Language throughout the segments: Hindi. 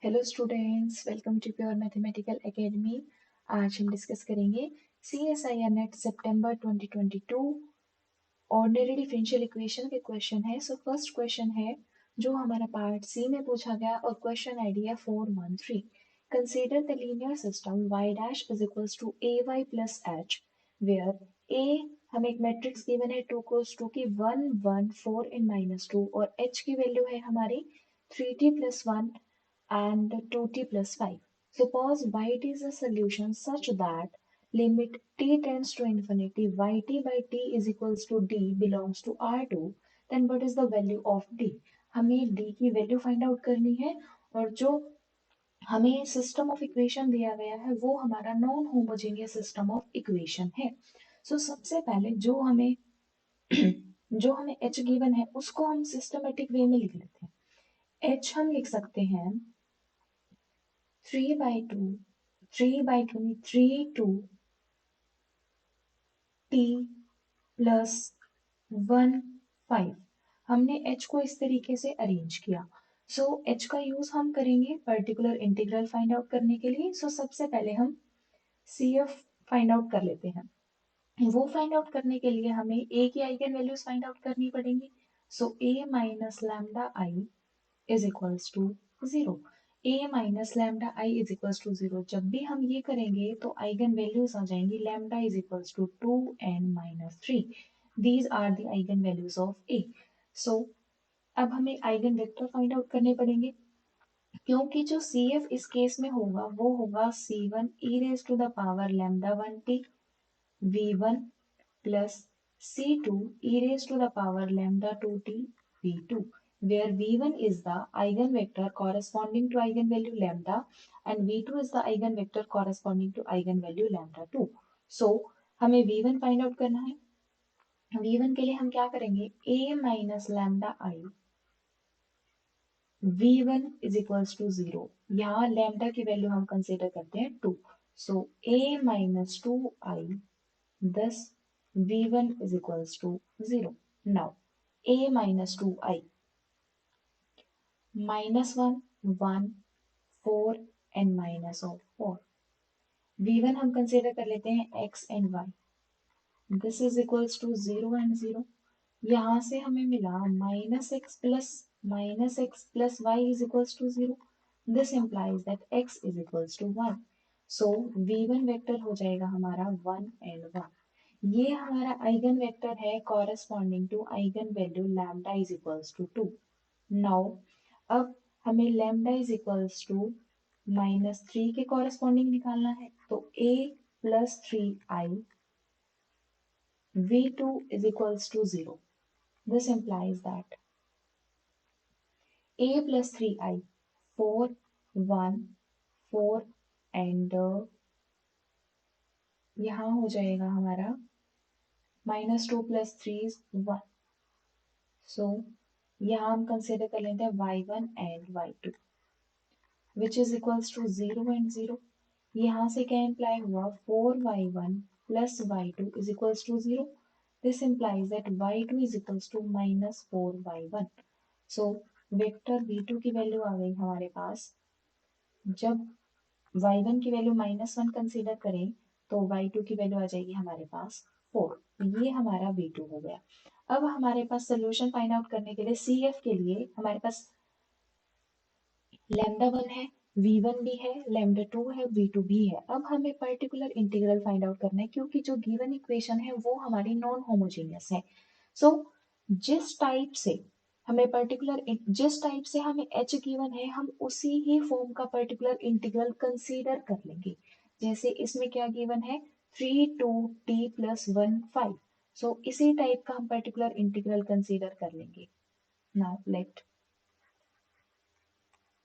Hello students, welcome to Pure Mathematical Academy. आज हम डिस्कस करेंगे CSIR नेट सितंबर 2022 ऑर्डिनरी डिफरेंशियल इक्वेशन के क्वेश्चन है। सो फर्स्ट क्वेश्चन है जो हमारा पार्ट सी में पूछा गया और क्वेश्चन आईडी है 413। Consider the linear system y dash is equals to ay plus h where a हमें एक मैट्रिक्स गिवन है 2 क्रॉस 2 की 1 1 4 इन माइनस 2 और h की वैल्यू है हमारी 3t plus 1 and 2t plus 5. Suppose yt is a solution such that limit t tends to infinity yt by t is equals to d belongs to R2. Then what is the value of d? हमें d की वैल्यू फाइंड आउट करनी है और जो हमें सिस्टम ऑफ इक्वेशन दिया गया है वो हमारा non homogeneous system of equation है। सबसे पहले जो हमें h गिवन है उसको हम सिस्टमेटिक वे में लिख लेते हैं। h हम लिख सकते हैं 3 by 2 3 by 2 3 2 t प्लस 1 5। हमने h को इस तरीके से अरेंज किया। h का यूज हम करेंगे पर्टिकुलर इंटीग्रल फाइंड आउट करने के लिए। सबसे पहले हम CF फाइंड आउट कर लेते हैं। वो फाइंड आउट करने के लिए हमें a की आइगन वैल्यूज फाइंड आउट करनी पड़ेंगी। a minus lambda I is equals to 0। a minus lambda I is equals to 0 जब भी हम ये करेंगे तो आइगन वैल्यूज आ जाएंगी lambda is equals to 2 and minus 3। These are the eigen values of a। So अब हमें आइगन वेक्टर फाइंड आउट करने पड़ेंगे क्योंकि जो CF इस केस में होगा वो होगा C1 e raise to the power lambda 1t V1 plus C2 e raised to the power lambda 2t V2, where V1 is the eigenvector corresponding to eigenvalue lambda and V2 is the eigenvector corresponding to eigenvalue lambda 2. So हमें V1 फाइंड आउट करना है। V1 के लिए हम क्या करेंगे a minus lambda I V1 is equals to 0। यहाँ लैम्डा की वैल्यू हम कंसिडर करते हैं 2। a minus 2i thus v1 is equals to 0. Now a minus 2i minus 1 1 4 and minus of 4। v1 हम कंसिडर कर लेते हैं x and y। this is equals to 0 and 0। यहाँ से हमें मिला minus x plus y is equals to 0। this implies that x is equals to 1। so v1 vector हो जाएगा हमारा 1 and 1। ये हमारा आइगन वेक्टर है corresponding to eigen value lambda is equals to 2। Now अब हमें लैम्डा इज इक्वल्स टू -3 के कॉरेस्पॉन्डिंग निकालना है तो a plus 3i v2 is equals to 0। this implies that a plus 3i 4 1 4 and यहाँ हो जाएगा हमारा -2 plus 3 is 1। So यहाँ हम कंसिडर कर लेते हैं y1 and y2 which is equals to 0 and 0। यहाँ से क्या इम्प्लाई हुआ 4y1 plus y2 is equals to 0। this implies that y2 is equals to -4y1। so vector v2 की वैल्यू आ गई हमारे पास। जब y1 की वैल्यू -1 कंसिडर करें तो y2 की वैल्यू आ जाएगी हमारे पास 4। ये हमारा v2 हो गया। अब हमारे पास सोल्यूशन फाइंड आउट करने के लिए CF के लिए हमारे पास लैम्डा 1 है v1 भी है लैम्डा 2 है v2 भी है। अब हमें पर्टिकुलर इंटीग्रल फाइंड आउट करना है क्योंकि जो गिवन इक्वेशन है वो हमारी नॉन होमोजेनियस है। सो जिस टाइप से जिस टाइप से हमें h गिवन है हम उसी ही फॉर्म का पर्टिकुलर इंटीग्रल कंसीडर कर लेंगे। जैसे इसमें क्या गिवन है 3 2 t प्लस 1 5। इसी टाइप का हम पर्टिकुलर इंटीग्रल कंसीडर कर लेंगे। नाउ लेट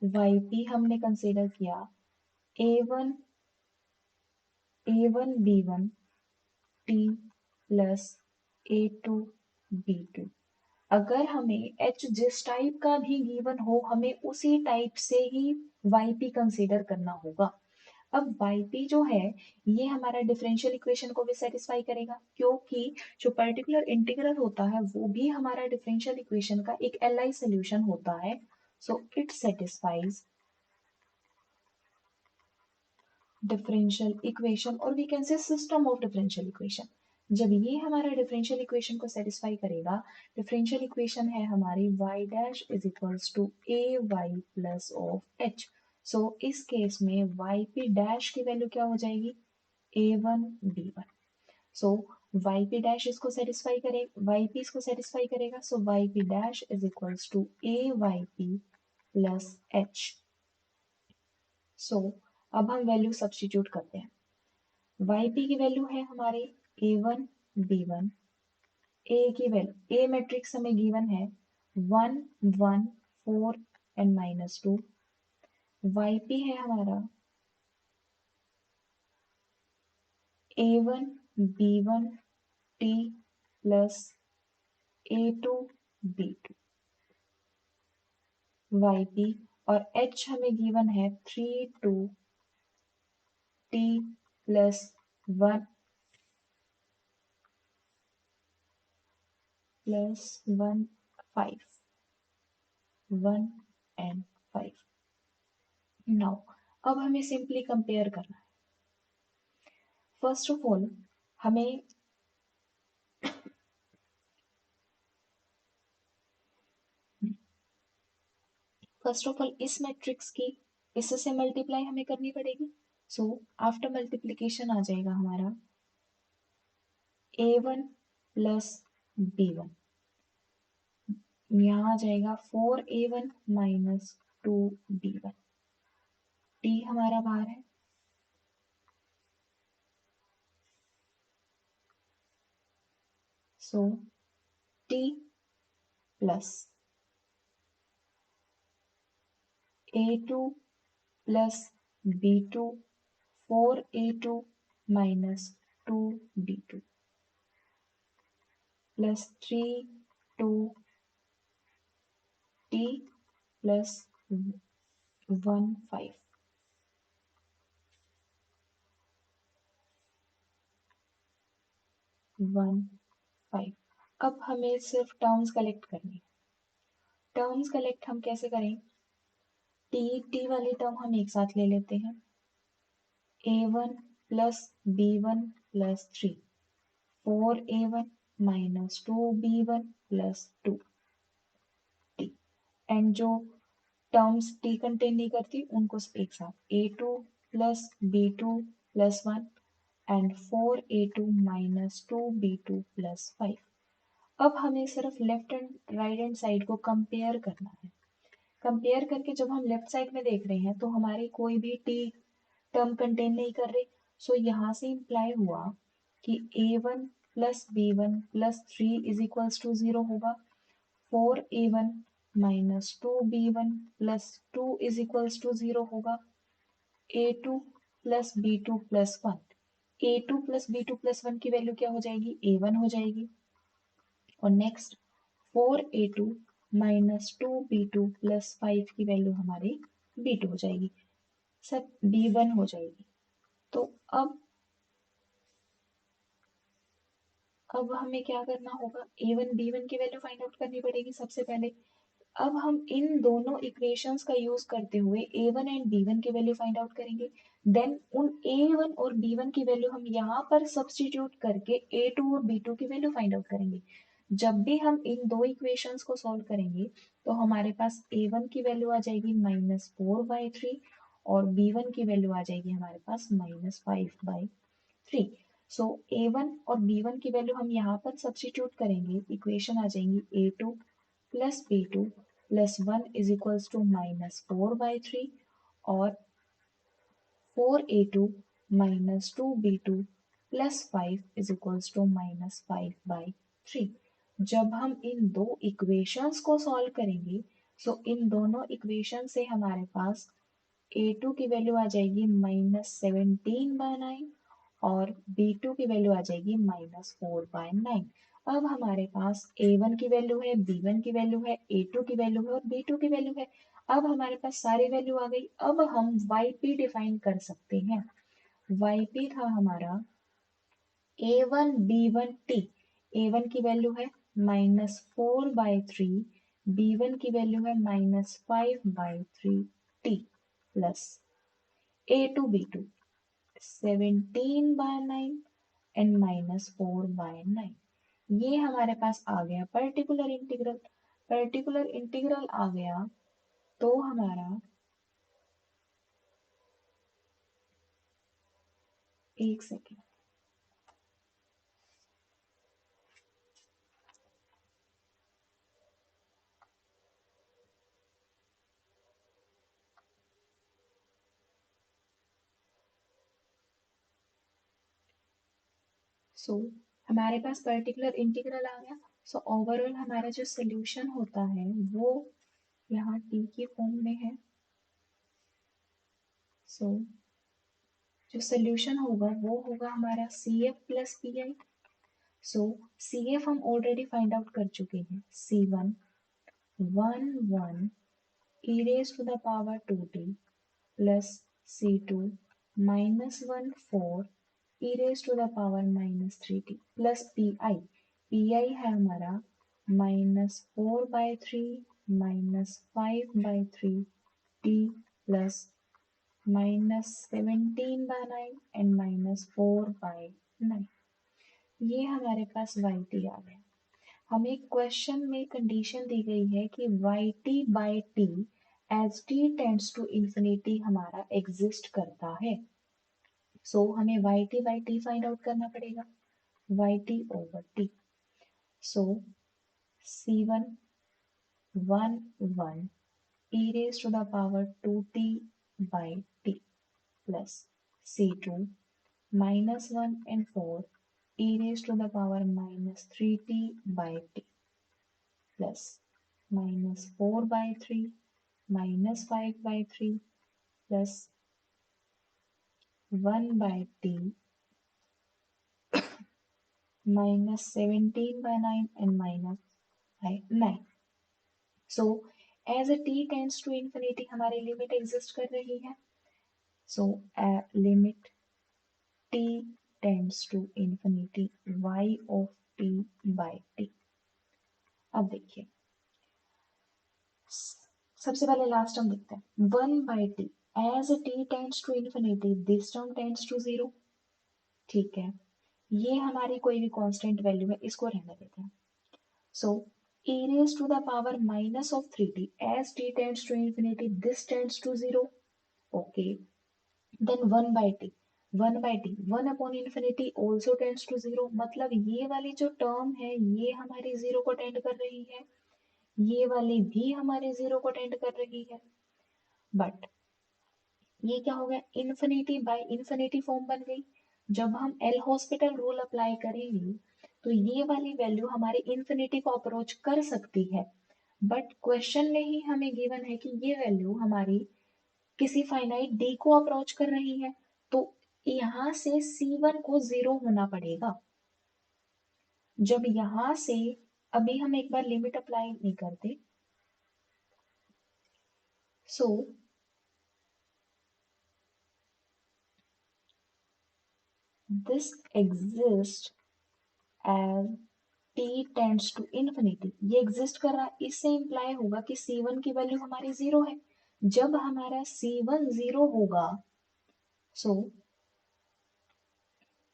yp हमने कंसीडर किया a1 b1 t plus a2 b2। अगर हमें h जिस टाइप का भी गिवन हो हमें उसी टाइप से ही yp कंसीडर करना होगा। अब yp जो है ये हमारा डिफरेंशियल इक्वेशन को भी सेटिस्फाई करेगा क्योंकि जो पर्टिकुलर इंटीग्रल होता है वो भी हमारा डिफरेंशियल इक्वेशन का एक एलआई सॉल्यूशन होता है। So it satisfies differential equation और we can say system of differential equation. जब ये हमारा डिफरेंशियल इक्वेशन को सेटिस्फाई करेगा, डिफरेंशियल इक्वेशन है हमारी y dash is equals to a y plus of h. So इस केस में वाई पी डैश की वैल्यू क्या हो जाएगी, a one b one. So y p dash इसको सेटिस्फाई करेगा, वाई पी इसको सेटिस्फाई करेगा, so y p dash is equals to a y p plus h. So अब हम वैल्यू सब्स्टिट्यूट करते हैं। yp की वैल्यू है हमारे a1 b1, a की वैल्यू, a मैट्रिक्स हमें गिवन है 1 1 4 एंड -2। yp है हमारा a1 b1 t plus a2 b2 yp, और h हमें गिवन है 3 2 t plus 1 plus 1 5 1 and 5। Now अब हमें सिंपली कंपेयर करना है। फर्स्ट ऑफ ऑल हमें इस मैट्रिक्स की इससे मल्टीप्लाई हमें करनी पड़ेगी। सो आफ्टर मल्टीप्लीकेशन आ जाएगा हमारा a1 प्लस b1, यहाँ आ जाएगा 4a1 माइनस 2b1, t हमारा बाहर है। सो t plus a2 plus b2, 4a2 minus 2b2 plus 3 2 t plus 1 5 1 5। अब हमें सिर्फ टर्म्स कलेक्ट करनी है। टर्म्स कलेक्ट हम कैसे करें, टी वाली टर्म हम एक साथ ले लेते हैं, a1 plus b1 plus 3, 4a1 minus 2b1 plus 2t, and जो टर्म्स t कंटेन नहीं करती उनको एक साथ a2 plus b2 plus 1 and 4a2 minus 2b2 plus 5। अब हमें सिर्फ left and right hand side को कंपेयर करना है। कंपेयर करके जब हम लेफ्ट साइड में देख रहे हैं तो हमारी कोई भी टी टर्म कंटेन नहीं कर रही। सो यहाँ से इम्प्लाई हुआ कि a1 plus b1 plus 3 is equals to 0 होगा, 4a1 minus 2b1 plus 2 is equals to 0 होगा, a2 plus b2 plus 1, a2 plus b2 plus 1 की वैल्यू क्या हो जाएगी, a1 हो जाएगी। और next 4a2 minus 2b2 plus 5 की वैल्यू हमारी b2 हो जाएगी, सब b1 हो जाएगी। तो अब हमें क्या करना होगा, a1 b1 की वैल्यू फाइंड आउट करनी पड़ेगी सबसे पहले। अब हम इन दोनों इक्वेशंस का यूज करते हुए a1 एंड b1 की वैल्यू फाइंड आउट करेंगे। देन उन a1 और b1 की वैल्यू हम यहाँ पर सब्स्टिट्यूट करके a2 और b2 की वैल्यू फाइंड आउट करेंगे। जब भी हम इन दो इक्वेशंस को सॉल्व करेंगे तो हमारे पास a1 की वैल्यू आ जाएगी -4/3 और b1 की वैल्यू आ जाएगी हमारे पास -5/3। सो a1 और b1 की वैल्यू हम यहाँ पर सब्स्टिट्यूट करेंगे, इक्वेशन आ जाएंगी a2 plus b2 plus 1 is equals to -4/3 और 4a2 minus 2b2 plus 5 is equals to -5/3। जब हम इन दो इक्वेशंस को सॉल्व करेंगे सो इन दोनों इक्वेशन से हमारे पास a2 की वैल्यू आ जाएगी -17/9 और b2 की वैल्यू आ जाएगी -4/9। अब हमारे पास a1 की वैल्यू है, b1 की वैल्यू है, a2 की वैल्यू है और b2 की वैल्यू है। अब हमारे पास सारी वैल्यू आ गई। अब हम yp डिफाइन कर सकते हैं। yp था हमारा a1 b1 t, a1 की वैल्यू है -4/3, b1 की वैल्यू है -5/3 t plus a2 b2, 17/9 and -4/9। ये हमारे पास आ गया पर्टिकुलर इंटीग्रल। पर्टिकुलर इंटीग्रल आ गया तो हमारा, एक सेकेंड, सो हमारे पास पर्टिकुलर इंटीग्रल आ गया। सो ओवरऑल हमारा जो सोल्यूशन होता है वो यहाँ टी की फॉर्म में है। सो जो सोल्यूशन होगा वो होगा हमारा C F plus P I. So C F हम ऑलरेडी फाइंड आउट कर चुके हैं, C1 1 e raised to the power 2t plus C2 -1 4 e raised to the power -3t plus pi। pi है हमारा -4/3 -5/3 t plus -17/9 एंड -4/9। ये हमारे पास वाई टी आ गया। हमें क्वेश्चन में कंडीशन दी गई है कि y t by t as t tends to infinity हमारा एग्जिस्ट करता है। सो हमें y t by t find out करना पड़ेगा, y t over t. So C1 1 e raised to the power 2t by t plus C2 -1 and 4 e raised to the power -3t by t plus -4/3 -5/3 plus 1/t -17/9 and -9। So as a t tends to infinity हमारी लिमिट एग्जिस्ट कर रही है। So limit t tends to infinity y of t by t। अब देखिए, सबसे पहले लास्ट टर्म देखते हैं, 1/t as t tends to infinity this term tends to 0। ठीक है, ये हमारी कोई भी कांस्टेंट वैल्यू है, इसको रहने देते हैं। सो e raised to the power minus of 3t as t tends to infinity this tends to 0। okay, then 1/t 1 upon infinity also tends to 0। मतलब ये वाली जो टर्म है ये हमारी 0 को टेंड कर रही है, ये वाली भी हमारे 0 को टेंड कर रही है। बट ये क्या हो गया, इन्फिनिटी बाय इन्फिनिटी फॉर्म बन गई। जब हम एल हॉस्पिटल रूल अप्लाई करेंगे तो ये वाली वैल्यू हमारे इन्फिनिटी को अप्रोच कर सकती है। बट क्वेश्चन में ही हमें गिवन है कि ये वैल्यू हमारी किसी फाइनाइट डी को अप्रोच कर रही है, तो यहां से C1 को 0 होना पड़ेगा। जब यहां से, अभी हम एक बार लिमिट अप्लाई नहीं करते, so this exist as t tends to infinity. ये एग्जिस्ट कर रहा है, इससे इंप्लाई होगा कि C1 की वैल्यू हमारी 0 है। जब हमारा C1 0 होगा, सो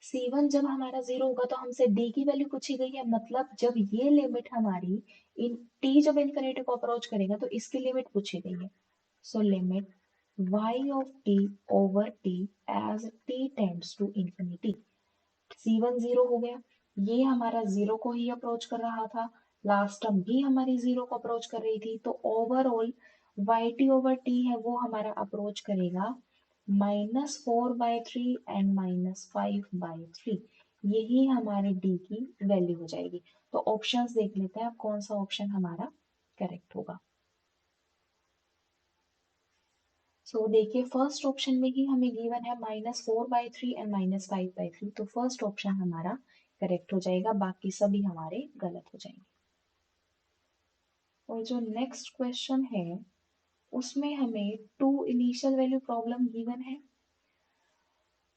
C1 जब हमारा 0 होगा तो हमसे D की वैल्यू पूछी गई है। मतलब जब ये लिमिट हमारी इन t जब इंफिनिटी को अप्रोच करेगा तो इसकी लिमिट पूछी गई है। So limit y of t over t as t tends to infinity. C1 0 हो गया, ये हमारा 0 को ही अप्रोच कर रहा था, लास्ट टर्म भी हमारी 0 को अप्रोच कर रही थी, तो overall y t over t है वो हमारा अप्रोच करेगा -4/3 एंड -5/3। यही हमारे डी की वैल्यू हो जाएगी। तो ऑप्शंस देख लेते हैं अब कौन सा ऑप्शन हमारा करेक्ट होगा। सो देखिए, फर्स्ट ऑप्शन में ही हमें गिवन है -4/3 एंड -5/3, तो फर्स्ट ऑप्शन हमारा करेक्ट हो जाएगा, बाकी सभी हमारे गलत हो जाएंगे। और जो नेक्स्ट क्वेश्चन है उसमें हमें two initial value problem given है।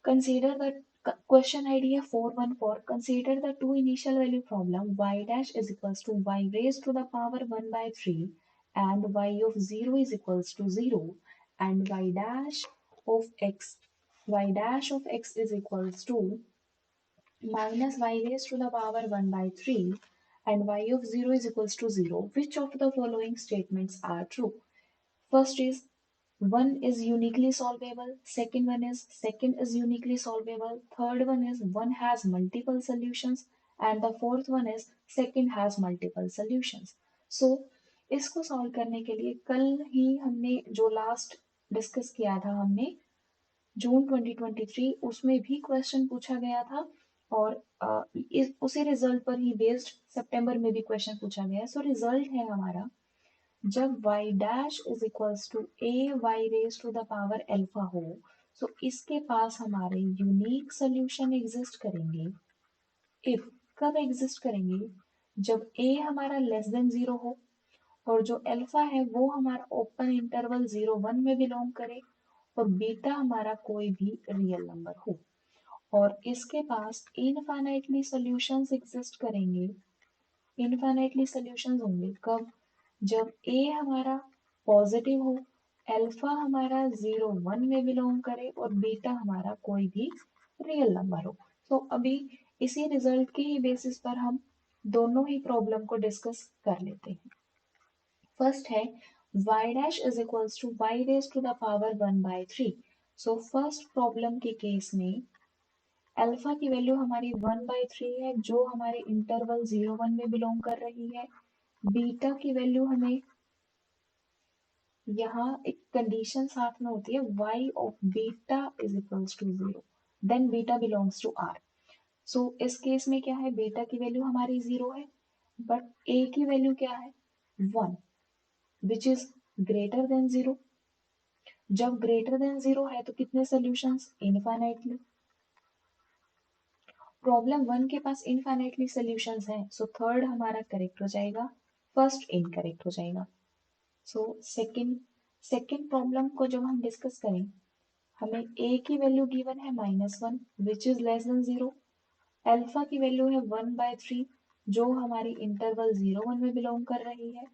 कंसीडर द क्वेश्चन ID है 414। Consider the two initial value problem y dash is equals to y raised to the power 1/3 and y of 0 is equals to 0 and y dash of x y dash of x is equals to minus y raised to the power 1 by 3 and y of 0 is equals to 0. Which of the following statements are true? First is one is uniquely solvable, second is uniquely solvable, third one is one has multiple solutions, and the fourth one is second has multiple solutions. So इसको सॉल्व करने के लिए कल ही हमने जो लास्ट डिस्कस किया था हमने जून 2023 उसमें भी क्वेश्चन पूछा गया था और उसी रिजल्ट पर ही बेस्ड सितंबर में भी क्वेश्चन पूछा गया है. सो रिजल्ट है हमारा जब y dash is equals to a y raise to the power alpha हो तो इसके पास हमारे यूनिक सोल्यूशन एग्जिस्ट करेंगे. इफ कब एग्जिस्ट करेंगे? जब a हमारा लेस देन जीरो हो और जो अल्फा है वो हमारा ओपन इंटरवल 0 1 में बिलोंग करे और बीटा हमारा कोई भी रियल नंबर हो और इसके पास इनफाइनाइटली सॉल्यूशंस एग्जिस्ट करेंगे. इनफाइनाइटली सॉल्यूशंस होंगे कब? जब a हमारा पॉजिटिव हो, अल्फा हमारा 0 1 में बिलोंग करे और बीटा हमारा कोई भी रियल नंबर हो. तो अभी इसी रिजल्ट के ही बेसिस पर हम दोनों ही प्रॉब्लम को डिस्कस कर लेते हैं. फर्स्ट है y dash is equals to y raise to the power 1 by 3. So first problem के केस में अल्फा की वैल्यू हमारी 1/3 है जो हमारे इंटरवल 0 1 में बिलोंग कर रही है. बीटा की वैल्यू हमें यहाँ एक कंडीशन साथ में होती है y ऑफ beta is equals to 0 then beta belongs to r. So इस केस में क्या है? बीटा की वैल्यू हमारी 0 है बट a की वैल्यू क्या है? 1 विच इज ग्रेटर देन 0. जब ग्रेटर देन 0 है तो कितने सॉल्यूशंस? इनफाइनाइटली. प्रॉब्लम 1 के पास इनफाइनाइटली सॉल्यूशंस हैं सो थर्ड हमारा करेक्ट हो जाएगा, फर्स्ट इनकरेक्ट हो जाएगा. सो सेकंड प्रॉब्लम को जब हम डिस्कस करें हमें a की वैल्यू गिवन है -1 which is less than 0. Alpha की वैल्यू है 1/3 जो हमारी इंटरवल 0 1 में बिलोंग कर रही है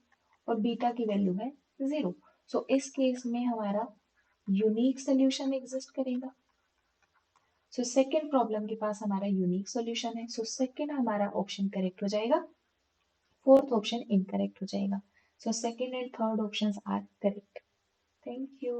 और बीटा की वैल्यू है 0. सो इस केस में हमारा यूनिक सोल्यूशन एग्जिस्ट करेगा. सो सेकेंड प्रॉब्लम के पास हमारा यूनिक सॉल्यूशन है सो सेकेंड हमारा ऑप्शन करेक्ट हो जाएगा, फोर्थ ऑप्शन इनकरेक्ट हो जाएगा. So second and third options are correct. Thank you.